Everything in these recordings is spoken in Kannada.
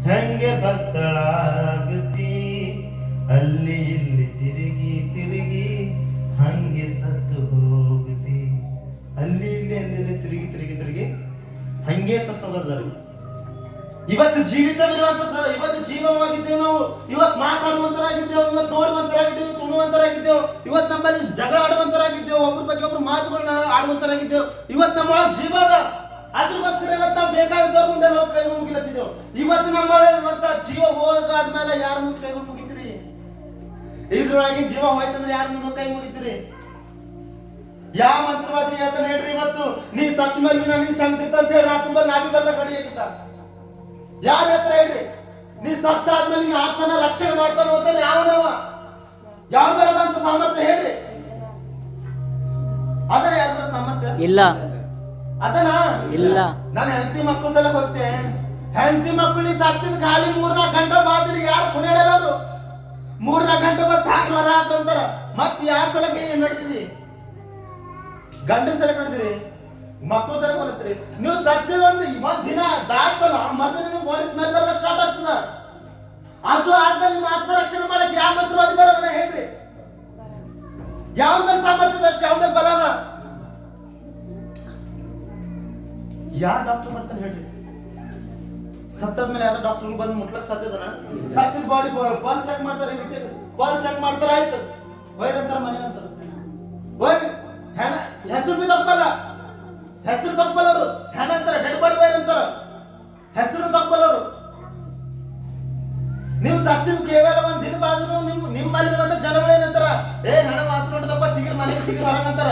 ಹೆಂಗೆ ಭಕ್ತಳಾಗತಿ, ಅಲ್ಲಿ ಇಲ್ಲಿ ತಿರುಗಿ ತಿರುಗಿ ಹಂಗೆ ಸತ್ತು ಹೋಗತಿ. ಅಲ್ಲಿ ಇಲ್ಲಿ ತಿರುಗಿ ತಿರುಗಿ ತಿರುಗಿ ಹಂಗೆ ಸತ್ತು ಹೋಗೋದಾರ. ಇವತ್ತು ಜೀವಿತವಿರುವಂತ ಇವತ್ತು ಜೀವವಾಗಿದ್ದೇವೆ ನಾವು. ಇವತ್ತು ಮಾತಾಡುವಂತರಾಗಿದ್ದೇವೆ, ಇವತ್ತು ನೋಡುವಂತರಾಗಿದ್ದೇವೆ, ತುಣುವಂತರಾಗಿದ್ದೇವೆ, ಇವತ್ತು ನಮ್ಮಲ್ಲಿ ಜಗಳ ಆಡುವಂತರಾಗಿದ್ದೇವೆ, ಒಬ್ಬರ ಬಗ್ಗೆ ಒಬ್ರು ಮಾತುಗಳನ್ನ ಆಡುವಂತರಾಗಿದ್ದೇವೆ. ಇವತ್ತು ನಮ್ಮ ಜೀವ ಅದ. ಅದ್ರಗೋಸ್ಕರ ಇವತ್ತು ನಾವು ಬೇಕಾದವ್ರ ಮುಂದೆ ನಾವು ಕೈ ಮುಗಿಲತ್ತಿದ್ದೇವೆ. ಇವತ್ತು ನಮ್ಮ ಜೀವ ಹೋಗಾದ್ಮೇಲೆ ಯಾರ ಮುಂದೆ ಕೈ ಮುಗಿತೀರಿ? ಇದ್ರೊಳಗೆ ಜೀವ ಹೋಯ್ತಂದ್ರೆ ಯಾರ ಮುಂದೆ ಕೈ ಮುಗಿತೀರಿ? ಯಾವ ಮಂತ್ರವಾದಿ ಹೇಳ್ತಾನೆ ಹೇಳ್ರಿ? ಇವತ್ತು ನೀ ಸತ್ತ ಮೇಲೆ ನೀನ್ ಸಂಕೃತ ಅಂತ ಹೇಳಿ ರಾತ್ರಿ ಮೇಲೆ ನಾಭಿ ಬಲ್ಲ ಕಡಿಯಾಗಿದ್ದ ಯಾರ ಹತ್ರ ಹೇಳ್ರಿ? ನೀ ಸತ್ತ ಆದ್ಮೇಲೆ ನಿನ್ನ ಆತ್ಮನ ರಕ್ಷಣೆ ಮಾಡ್ತಾನೆ ಹೋಗ್ತಾನೆ ಯಾವನವ? ಯಾವ ಬರದಂತ ಸಾಮರ್ಥ್ಯ ಹೇಳ್ರಿ? ಅದನ್ನ ಯಾರ ಸಾಮರ್ಥ್ಯ ಇಲ್ಲ. ಅದನ್ನ ಇಲ್ಲ. ನಾನು ಹೆಂಡತಿ ಮಕ್ಕಳು ಸಲ ಹೋಗ್ತೆ. ಹೆಂಡತಿ ಮಕ್ಕಳು ಸತ್ತಿನ ಖಾಲಿ 3-4 ಗಂಟೆ ಬಾದಿಲಿ ಯಾರು ಕುಣಿಯಲ್ಲ. ಅವರು 3-4 ಗಂಟೆ ಬಂದು ಹಾಕಿ ಹಾಕಂತಾರ. ಮತ್ ಯಾರ ಸಲ ನಡ್ತಿದಿ? ಗಂಡನ ಸಲ ನಡ್ದಿರಿ, ಮಕ್ಕಳು ಸಲ ಕೊಡ್ತೀರಿ. ನೀವು ಸತ್ತಿದ ಒಂದ್ ದಿನ ದಾಟ್ತಲ್ಲ, ಮತ್ತೆ ನಿಮ್ಗೆ ಬಾಡಿ ಸ್ಮೆಲ್ ಬರಲ್ಲ ಸ್ಟಾರ್ಟ್ ಆಗ್ತದ. ಅದು ಆದ್ಮೇಲೆ ನಿಮ್ಮ ಆತ್ಮರಕ್ಷಣೆ ಮಾಡಕ್ಕೆ ಯಾವ ಮಂತ್ರವಾದಿ ಬರೋಣ ಹೇಳ್ರಿ? ಯಾವ ಮೇಲೆ ಸಾಮರ್ಥ್ಯದ ಅಷ್ಟು ಯಾವ ಮೇಲೆ ಬಲ ಅದ? ಯಾವ ಡಾಕ್ಟರ್ ಬರ್ತಾನೆ ಹೇಳ್ರಿ? ಸತ್ತದ್ಮೇಲೆ ಯಾರ ಡಾಕ್ಟರ್ ಬಂದು ಮುಟ್ಲಕ್ ಸಾಧ್ಯದನ? ಸತ್ತಿದ ಬಾಡಿ ಪಲ್ಸ್ ಚೆಕ್ ಮಾಡ್ತಾರೆ, ಪಲ್ಸ್ ಚೆಕ್ ಮಾಡ್ತಾರ, ಆಯ್ತು ವೈರಂತಾರ ಮನೆ ಅಂತಾರ. ವೈರ್ ಹೆಣ ಹೆಸರು ಬಿ ತಪ್ಪಲ್ಲ, ಹೆಸರು ತಪ್ಪಲ್ಲ. ಅವರು ಹೆಣ ಅಂತಾರ, ಡೆಡ್ ಬಾಡಿ ವೈರ್ ಅಂತಾರ, ಹೆಸರು ತಪ್ಪಲ್ಲ ಅವರು. ನೀವು ಸತ್ತಿದ ಕೇವಲ ಒಂದ್ ದಿನ ಬಾದ್ರು ನಿಮ್ಮಲ್ಲಿ ಜನಗಳು ಏನಂತಾರ? ಹೆಣ ವಾಸನೆ ಹೊಟ್ಟದಪ್ಪ, ತಿಗಿರ್ ಮನೆ ತಿಗಿರ್ ಹೊರಗಂತಾರ.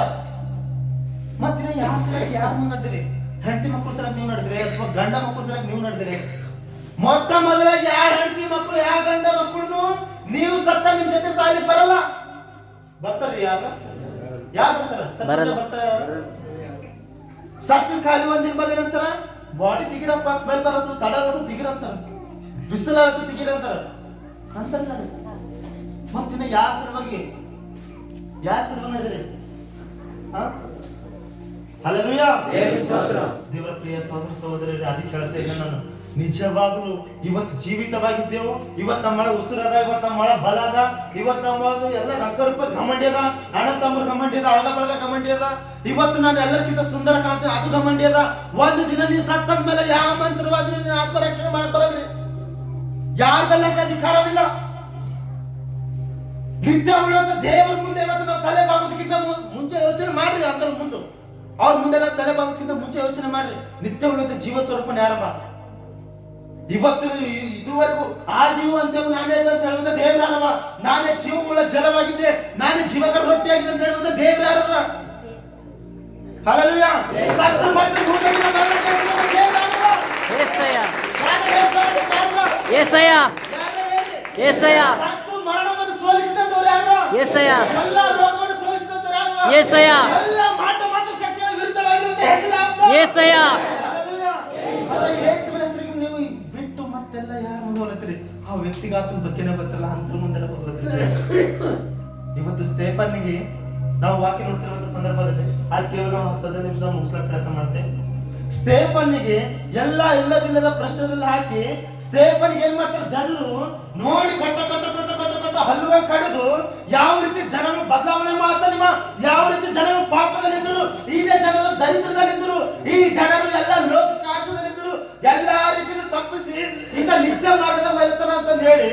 ಮತ್ತಿನ ಯಾವ ಸಲಕ್ಕೆ ಯಾರು ಮುಂದೆ ನಡ್ತೀರಿ? ಹೆಂಡತಿ ಮಕ್ಕಳು ಸಲಕ್ ನೀವು ನಡೆದಿರಿ ಅಥವಾ ಗಂಡ ಮಕ್ಕಳು ಸಲಕ್ ನೀವು ನಡೆದಿರಿ? ಮೊಟ್ಟ ಮೊದಲಾಗಿ ಯಾವ ಹೆಂಡತಿ ಮಕ್ಕಳು ಯಾವ ಗಂಡ ಮಕ್ಕಳು ನೀವು ಸತ್ತ ನಿಮ್ ಜೊತೆ ಸಾಲಿ ಬರಲ್ಲ. ಬರ್ತಾರ್ರಿ? ಯಾರು ಬರ್ತಾರ? ಸತ್ತಿನ ಖಾಲಿ ಒಂದಿನ ಬಂದ ಏನಂತಾರ? ಬಾಡಿ ತಿಗಿರಪ್ಪ, ಸ್ಮೆಲ್ ಬರತ್ತು, ತಡ ತಿಗಿರ ಅಂತಾರ, ಬಿಸಿಲ ತಿಗಿರ ಅಂತಾರ. ಮತ್ತಿನ ಯಾವ ಸಲುವಾಗಿ ನಡೆದಿರಿ? ಹಲ್ಲೆಲೂಯಾ. ದೇವರ ಪ್ರಿಯ ಸಹೋದರ ಸಹೋದರರೇ, ಅದಕ್ಕೆ ಹೇಳ್ತಾ ಇದ್ದೆ ನಾನು, ನಿಜವಾಗ್ಲೂ ಇವತ್ತು ಜೀವಿತವಾಗಿದ್ದೇವು. ಇವತ್ತು ನಮ್ಮಳ ಉಸಿರದ, ಇವತ್ತು ನಮ್ಮಳ ಬಲ ಅದ, ಇವತ್ತು ನಮ್ಮೊಳಗ ಎಲ್ಲ ರಕ್ಕರೂಪದ ಘಮಂಡಿ ಅದ, ಅಣ್ಣ ತಮ್ಮರ ಘಮಂಡಿ ಅದ, ಅಳಗ ಬಳಗ ಘಮಂಡಿ ಅದ. ಇವತ್ತು ನಾನು ಎಲ್ಲರಿಗಿಂತ ಸುಂದರ ಕಾಣ್ತೇನೆ, ಅದು ಘಮಂಡಿ ಅದ. ಒಂದು ದಿನ ನೀ ಸತ್ತದ ಮೇಲೆ ಯಾವ ಮಂತ್ರವಾದಿ ನಿನ್ನ ಆತ್ಮರಕ್ಷಣೆ ಮಾಡಕ್ ಬರಲ್ರಿ? ಯಾರ ಬೆಲ್ಲಕ್ಕೆ ಅಧಿಕಾರವಿಲ್ಲ. ನಿತ್ಯ ಉಳ್ಳಂತ ದೇವರ ಮುಂದೆ ಇವತ್ತು ನಾವು ತಲೆ ಬಾಗೋದಕ್ಕಿಂತ ಮುಂಚೆ ಯೋಚನೆ ಮಾಡ್ರಿ. ಅಂತ ಮುಂದೆ ಅವ್ರ ಮುಂದೆಲ್ಲ ತಲೆ ಬಾಗೋದಕ್ಕಿಂತ ಮುಂಚೆ ಯೋಚನೆ ಮಾಡ್ರಿ. ನಿತ್ಯ ಉಳ್ಳಂತ ಜೀವ ಸ್ವರೂಪನ ಯಾರಮ್ಮ? ಇವತ್ತು ಇದುವರೆಗೂ ಆ ಜೀವ ಅಂತ ನಾನೇ ಅಂತ ಹೇಳುವಂತ ದೇವ್ರ ಯಾರವ? ನಾನೇ ಜೀವವುಳ್ಳ ಜಲವಾಗಿದ್ದೆ, ನಾನೇ ಜೀವಕರ ರೊಟ್ಟಿಯಾಗಿದೆ ಅಂತ ಹೇಳುವಂತ ದೇವ್ರ ಯಾರವ? ಹಲ್ಲೆಲೂಯಾ. ಸತ್ತು ಮತ್ತೆ ಮೂರನೇ ದಿನ ಮರಣಕ್ಕೆ ಎಬ್ಬಿಸುವ ದೇವ್ರ ಯಾರವ? ಯೆಸಯ್ಯ. ಯೆಸಯ್ಯ. ಯೆಸಯ್ಯ. ಸತ್ತು ಮರಣವನ್ನು ಸೋಲಿಸಿದವರು ಯಾರು? ಯೆಸಯ್ಯ. ಎಲ್ಲ ರೋಗವನ್ನು ಸೋಲಿಸಿದವರು ಯಾರು? ಯೆಸಯ್ಯ. ಎಲ್ಲ ಮಾಟ ಮಾತ್ರ ಶಕ್ತಿಗಳ ವಿರುದ್ಧವಾಗಿರುವಂತ ಹೆಸರು ಯಾವುದು? ಯೆಸಯ್ಯ. ಹಲ್ಲೆಲೂಯಾ. ಅದಕ್ಕೆ ಯೇಸುವಿನ ಹೆಸರಿಗೆ ನೀವು ಬಿಟ್ಟು ಮತ್ತೆಲ್ಲ ಯಾರು ಹೋಗ್ಲತ್ತೀರಿ? ಆ ವ್ಯಕ್ತಿಗಾತನ ಬಗ್ಗೆನೇ ಗೊತ್ತಲ್ಲ, ಅಂತರ ಮುಂದೆಲ್ಲ ಹೋಗ್ಲತ್ತೀರಿ. ಇವತ್ತು ಸ್ಟೇಫನ್ನಿಗೆ ನಾವು ವಾಕ್ಯ ನೋಡ್ತಿರುವಂತ ಸಂದರ್ಭದಲ್ಲಿ ಅಲ್ಲಿ ಕೇವಲ 10 ನಿಮಿಷ ಮುಗಿಸ್ಲಿಕ್ಕೆ ಪ್ರಯತ್ನ ಮಾಡ್ತೇವೆ. ಸ್ಟೇಫನ್ನಿಗೆ ಎಲ್ಲ ಇಲ್ಲದಿಲ್ಲದ ಪ್ರಶ್ನೆದಲ್ಲಿ ಹಾಕಿ ಸ್ಟೇಫನ್ಗೆ ಏನ್ ಮಾಡ್ತಾರೆ ಜನರು ನೋಡಿ ಕಟ್ಟ ಕಟ್ಟ ಕಟ್ಟ ಕಟ್ಟ ಕಟ್ಟ ಹಲ್ಲುಗಳು ಕಡಿದು ಯಾವ ರೀತಿ ಜನರು ಬದಲಾವಣೆ ಮಾಡ್ತಾರೆ, ಯಾವ ರೀತಿ ಜನರು ಪಾಪದಲ್ಲಿದ್ದರು, ಇದೇ ಜನರು ದರಿದ್ರದಲ್ಲಿದ್ದರು, ಈ ಜನರು ಎಲ್ಲ ಲೋಕಾಶದಲ್ಲಿದ್ದರು, ಎಲ್ಲಾ ರೀತಿಯಿಂದ ತಪ್ಪಿಸಿ ಈಗ ನಿತ್ಯ ಮಾರ್ಗದ ಬಯಲುತ್ತಾನ ಅಂತ ಹೇಳಿ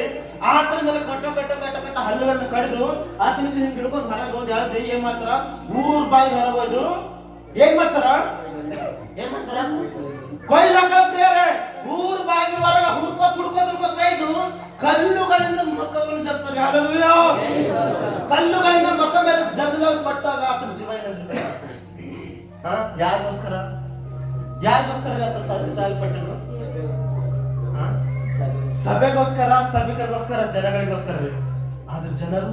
ಆತನ ಮೇಲೆ ಕಟ್ಟ ಕಟ್ಟ ಕಟ್ಟ ಕಟ್ಟ ಹಲ್ಲುಗಳನ್ನು ಕಡಿದು ಆತನಿಗೆ ಹಿಂಗೆ ಹಿಡ್ಕೊಂಡು ಹೊರಗೆ ಹೋದ್ ಹೇಳ್ದೆ ಏನ್ ಮಾಡ್ತಾರ? ಊರ್ ಬಾಯಿ ಹೊರಗೆ ಹೋಯ್ದು ಏನ್ ಮಾಡ್ತಾರ? ಕೊಯ್ಲಾಕಳ ಪ್ರಿಯರೇ, ಊರ್ ಬಾಗಿಲು ಹೊರಗ ಹುಡ್ಕೋದ್ ಬೈದು ಕಲ್ಲುಗಳಿಂದ ಮಕ್ಕವನ್ನು ಜಸ್ತಾರೆ. ಹಲ್ಲೆಲೂಯಾ. ಕಲ್ಲುಗಳಿಂದ ಮಕ್ಕ ಮೇಲೆ ಜದಲ ಪಟ್ಟಾಗ ಆತನ ಜೀವ ಏನಾದ್ರು ಯಾರಿಗೋಸ್ಕರ ಸಾಲ್ಪಟ್ಟಿದ್ದು? ಸಭೆಗೋಸ್ಕರ, ಸಭಿಕರಿಗೋಸ್ಕರ, ಜನಗಳಿಗೋಸ್ಕರ. ಆದ್ರೆ ಜನರು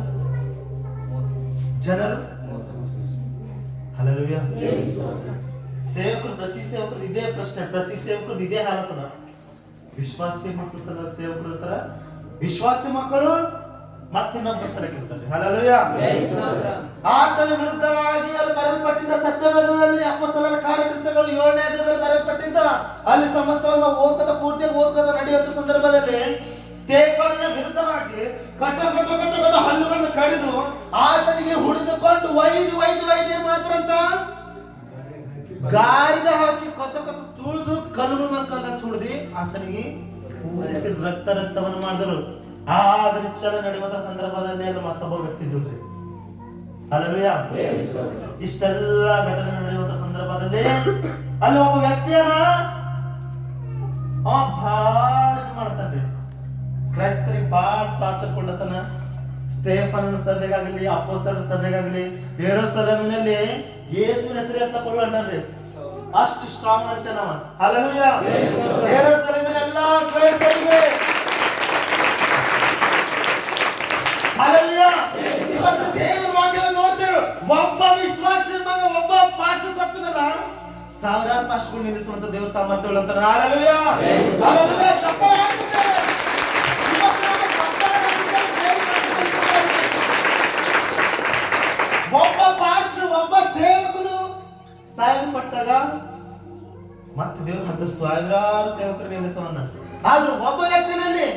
ಹಲ್ಲೆಲೂಯಾ. ಸೇವಕರು, ಪ್ರತಿ ಸೇವಕರು ಇದೇ ಪ್ರಶ್ನೆ, ಪ್ರತಿ ಸೇವಕರು ಇದೇ ಹಾಲತದ. ವಿಶ್ವಾಸಿ ಮಕ್ಕಳು ಸಲುವಾಗಿ ಸೇವಕರು ಇರ್ತಾರ, ವಿಶ್ವಾಸಿ ಮಕ್ಕಳು ಮತ್ತೆ ಇನ್ನೊಬ್ಬರ ಸಲಕ್ಕೆ ಇರ್ತಾರೆ. ಹಲ್ಲೆಲೂಯಾ. ಆತನ ವಿರುದ್ಧವಾಗಿ ಅಲ್ಲಿ ಬರೆಯಲ್ಪಟ್ಟಿದ್ದ ಸತ್ಯವೇದದಲ್ಲಿ ಅಪೊಸ್ತಲರ ಕಾರ್ಯಕೃತ್ಯಗಳು 7ನೇ ಅಧ್ಯಾಯದಲ್ಲಿ ಬರೆಯಲ್ಪಟ್ಟಿದ್ದ ಅಲ್ಲಿ ಸಮಸ್ತವನ್ನು ಪೂರ್ತಿಯಾಗಿ ಓದ್ಕೋತ ನಡೆಯುವಂತ ಸಂದರ್ಭದಲ್ಲಿ ಸ್ಟೇಫನನ ವಿರುದ್ಧವಾಗಿ ಕಟ್ಟ ಹಲ್ಲುಗಳನ್ನು ಕಡಿದು ಆತನಿಗೆ ಹುಡಿದುಕೊಂಡು ವೈದ್ಯ ಏನ್ ಮಾಡ್ತಾರಂತ ಗಾಯದ ಹಾಕಿ ಕೊಚ್ಚ ತುಳಿದು ಕಲ್ಲು ಮಕ್ಕಳ ಸುಡಿದಿ ಆತನಿಗೆ ರಕ್ತವನ್ನು ಮಾಡಿದ್ರು. ಆ ದೃಶ್ಯ ನಡೆಯುವಂತ ಸಂದರ್ಭದಲ್ಲಿ ಅಲ್ಲಿ ಮತ್ತೊಬ್ಬ ವ್ಯಕ್ತಿ ಇದ್ರಿ. ಹಲ್ಲೆಲೂಯಾ. ಇಷ್ಟೆಲ್ಲ ಘಟನೆ ನಡೆಯುವಂತ ಸಂದರ್ಭದಲ್ಲಿ ಅಲ್ಲಿ ಒಬ್ಬ ವ್ಯಕ್ತಿಯನ್ನ ಅವ ಬಹಳ ಇದು ಮಾಡ್ತಾನ್ರಿ. ಕ್ರೈಸ್ತರಿಗೆ ಬಹಳ ಟಾರ್ಚರ್ ಕೊಡ್ಲತ್ತಾನ. ಸ್ಟೇಫನನ ಸಭೆಗಾಗಲಿ ಅಪೊಸ್ತಲರ ಸಭೆಗಾಗಲಿ ಯೆರೂಸಲೇಮಿನಲ್ಲಿ ಯೇಸುವಿನ ಹೆಸರು ಎತ್ತಕೊಳ್ಳ ಅಂತಾನ್ರಿ. ಅಷ್ಟು ಸ್ಟ್ರಾಂಗ್ ಮನುಷ್ಯ ನಾವ. ಹಲ್ಲೆಲೂಯಾ. ಯೆರೂಸಲೇಮಿನ ಎಲ್ಲಾ ಕ್ರೈಸ್ತರಿಗೆ ಹಲ್ಲೆಲೂಯಾ. ಇವತ್ತು ದೇವರ ವಾಕ್ಯದ ನೋಡ್ತೇವೆ, ಒಬ್ಬ ವಿಶ್ವಾಸಿ ಮಗ ಒಬ್ಬ ಪಾಸ್ಟ ಸತ್ತನಲ್ಲ, ಸಾವಿರಾರು ಪಾಸ್ಟರ್ಗಳು ನಿಲ್ಲಿಸುವಂತ ದೇವರ ಸಾಮರ್ಥ್ಯ ಉಳ್ಳಂತಾನೆ. ಹಲ್ಲೆಲೂಯಾ. ಹಲ್ಲೆಲೂಯಾ. ಚಪ್ಪಾಳೆ ಹಾಕ್ತಾರೆ. ಒಬ್ಬ ಪಾಸ್ಟರ್ ಒಬ್ಬ ಸೇವಕನು ಸಾಯಲ್ಪಟ್ಟಾಗ ಮತ್ತೆ ದೇವರು ಮತ್ತೆ ಸಾವಿರಾರು ಸೇವಕರು ನಿಲ್ಲಿಸವನ್ನ. ಆದ್ರೆ ಒಬ್ಬ ವ್ಯಕ್ತಿನಲ್ಲಿ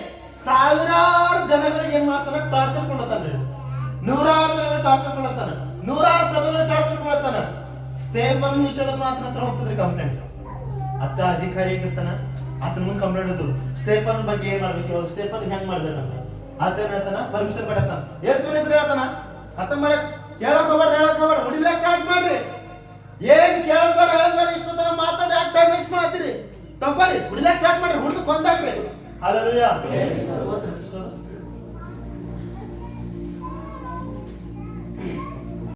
ಸಾವಿರಾರು ಜನಗಳಿಗೆ ಏನ್ ಮಾಡ್ತಾನೆ? ಟಾರ್ಚರ್ ಕೊಡ್ತಾನೆ. ನೂರಾರು ಜನಗಳು ಟಾರ್ಚರ್ ಕೊಡ್ತಾನ, ನೂರಾರು ಸಭೆಗಳು ಟಾರ್ಚರ್ ಕೊಡ್ತಾನ. ಸ್ಟೇಫನ್ ವಿಷಯದಾಗ ಆತನ ಹತ್ರ ಹೋಗ್ತದ್ರಿ ಕಂಪ್ಲೇಂಟ್. ಅತ್ತ ಅಧಿಕಾರಿ ಆಗಿರ್ತಾನ, ಆತನ ಮುಂದೆ ಕಂಪ್ಲೇಂಟ್ ಹೋಗ್ತದೆ ಸ್ಟೇಫನ್ ಬಗ್ಗೆ ಏನ್ ಮಾಡ್ಬೇಕು, ಇವಾಗ ಸ್ಟೇಫನ್ ಹೆಂಗ್ ಮಾಡ್ಬೇಕಂತ. ಆತನ ಹೇಳ್ತಾನ ಪರ್ಮಿಷನ್ ಪಡತಾನ, ಯೇಸುವಿನ ಹೆಸರು ಹೇಳ್ತಾನ, ಕತ್ತ ಮಾಡಕ್ ಕೇಳಕ್ ಹೋಗ್ಬೇಡ, ಹೊಡಿಲ್ಲ ಸ್ಟಾರ್ಟ್ ಮಾಡ್ರಿ. ಏನ್ ಕೇಳದ್ ಬೇಡ ಹೇಳದ್ ಬೇಡ, ಇಷ್ಟು ತರ ಮಾತಾಡಿ ಯಾಕೆ ಟೈಮ್ ವೇಸ್ಟ್ ಮಾಡ್ತೀರಿ? ತಗೋರಿ, ಹೊಡಿಲ್ಲ ಸ್ಟಾರ್ಟ್ ಮಾಡ್ರಿ, ಹುಡುಗ ಕೊಂದಾಕ್ರಿ. ಹಲ್ಲೆಲೂಯಾ.